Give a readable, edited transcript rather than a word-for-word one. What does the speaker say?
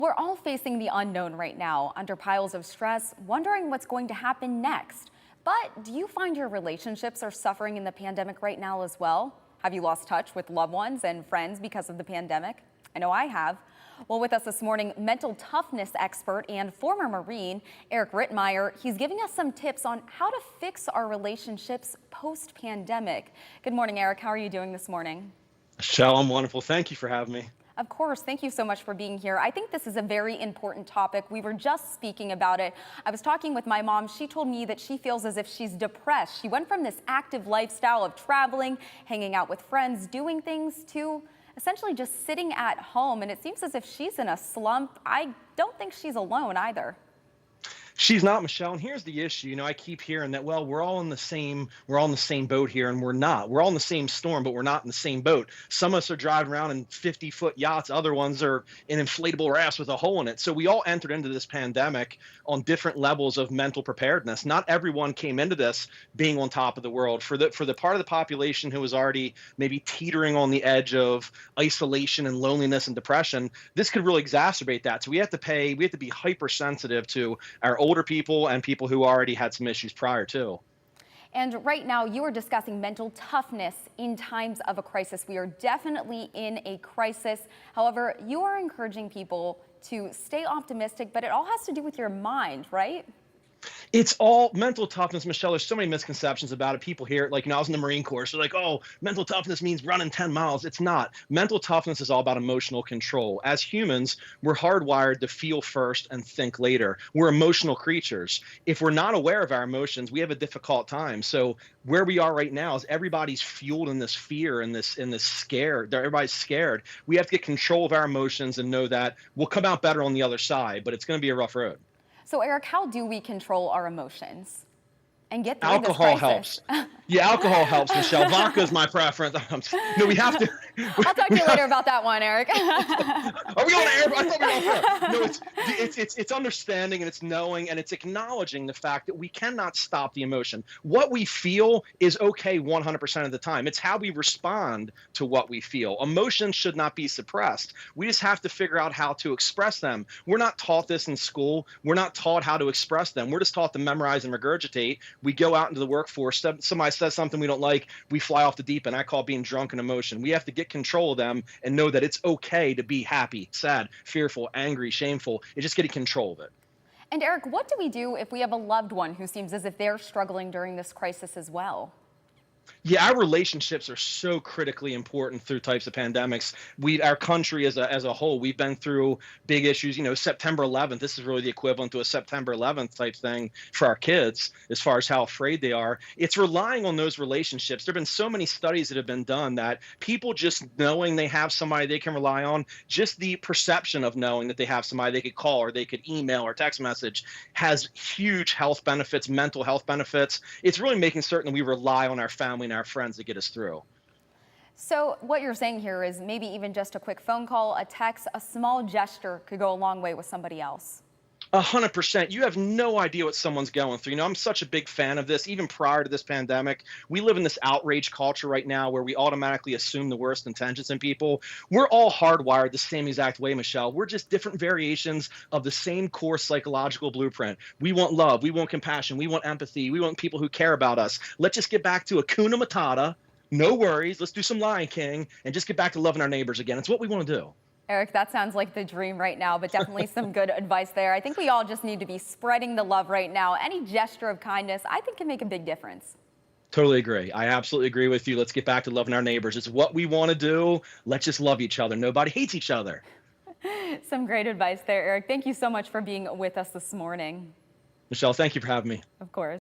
We're all facing the unknown right now, under piles of stress, wondering what's going to happen next. But do you find your relationships are suffering in the pandemic right now as well? Have you lost touch with loved ones and friends because of the pandemic? I know I have. Well, with us this morning, mental toughness expert and former Marine, Eric Rittmeyer. He's giving us some tips on how to fix our relationships post-pandemic. Good morning, Eric. How are you doing this morning? Michelle, I'm wonderful. Thank you for having me. Of course. Thank you so much for being here. I think this is a very important topic. We were just speaking about it. I was talking with my mom. She told me that she feels as if she's depressed. She went from this active lifestyle of traveling, hanging out with friends, doing things, to essentially just sitting at home. And it seems as if she's in a slump. I don't think she's alone either. She's not, Michelle, and here's the issue. I keep hearing that, well, we're all in the same boat here, and we're not. We're all in the same storm, but we're not in the same boat. Some of us are driving around in 50-foot yachts. Other ones are in inflatable rafts with a hole in it. So we all entered into this pandemic on different levels of mental preparedness. Not everyone came into this being on top of the world. For the part of the population who was already maybe teetering on the edge of isolation and loneliness and depression, this could really exacerbate that. So we have to be hypersensitive to our older people and people who already had some issues prior to. And right now, you are discussing mental toughness in times of a crisis. We are definitely in a crisis. However, you are encouraging people to stay optimistic, but it all has to do with your mind, right? It's all mental toughness, Michelle. There's so many misconceptions about it. People hear it like, I was in the Marine Corps. So like, oh, mental toughness means running 10 miles. It's not. Mental toughness is all about emotional control. As humans, we're hardwired to feel first and think later. We're emotional creatures. If we're not aware of our emotions, we have a difficult time. So where we are right now is everybody's fueled in this fear and this scare. Everybody's scared. We have to get control of our emotions and know that we'll come out better on the other side, but it's going to be a rough road. So, Eric, how do we control our emotions and get through Alcohol this crisis? helps. Yeah, alcohol helps, Michelle. Vodka is my preference. No, we have to. I'll talk to you later about that one, Eric. Are we on air? I thought we were on air. No, it's understanding, and it's knowing, and it's acknowledging the fact that we cannot stop the emotion. What we feel is okay 100% of the time. It's how we respond to what we feel. Emotions should not be suppressed. We just have to figure out how to express them. We're not taught this in school. We're not taught how to express them. We're just taught to memorize and regurgitate. We go out into the workforce. Somebody says something we don't like, we fly off the deep end. I call being drunk an emotion. We have to get control of them and know that it's okay to be happy, sad, fearful, angry, shameful. It's just getting control of it. And Eric, what do we do if we have a loved one who seems as if they're struggling during this crisis as well? Yeah, our relationships are so critically important through types of pandemics. Our country as a whole, we've been through big issues. September 11th, this is really the equivalent to a September 11th type thing for our kids as far as how afraid they are. It's relying on those relationships. There have been so many studies that have been done that people just knowing they have somebody they can rely on, just the perception of knowing that they have somebody they could call or they could email or text message has huge health benefits, mental health benefits. It's really making certain that we rely on our family and our friends to get us through. So what you're saying here is maybe even just a quick phone call, a text, a small gesture could go a long way with somebody else. 100%. You have no idea what someone's going through. I'm such a big fan of this. Even prior to this pandemic, we live in this outrage culture right now where we automatically assume the worst intentions in people. We're all hardwired the same exact way, Michelle. We're just different variations of the same core psychological blueprint. We want love. We want compassion. We want empathy. We want people who care about us. Let's just get back to Hakuna Matata. No worries. Let's do some Lion King and just get back to loving our neighbors again. It's what we want to do. Eric, that sounds like the dream right now, but definitely some good advice there. I think we all just need to be spreading the love right now. Any gesture of kindness, I think, can make a big difference. Totally agree. I absolutely agree with you. Let's get back to loving our neighbors. It's what we want to do. Let's just love each other. Nobody hates each other. Some great advice there, Eric. Thank you so much for being with us this morning. Michelle, thank you for having me. Of course.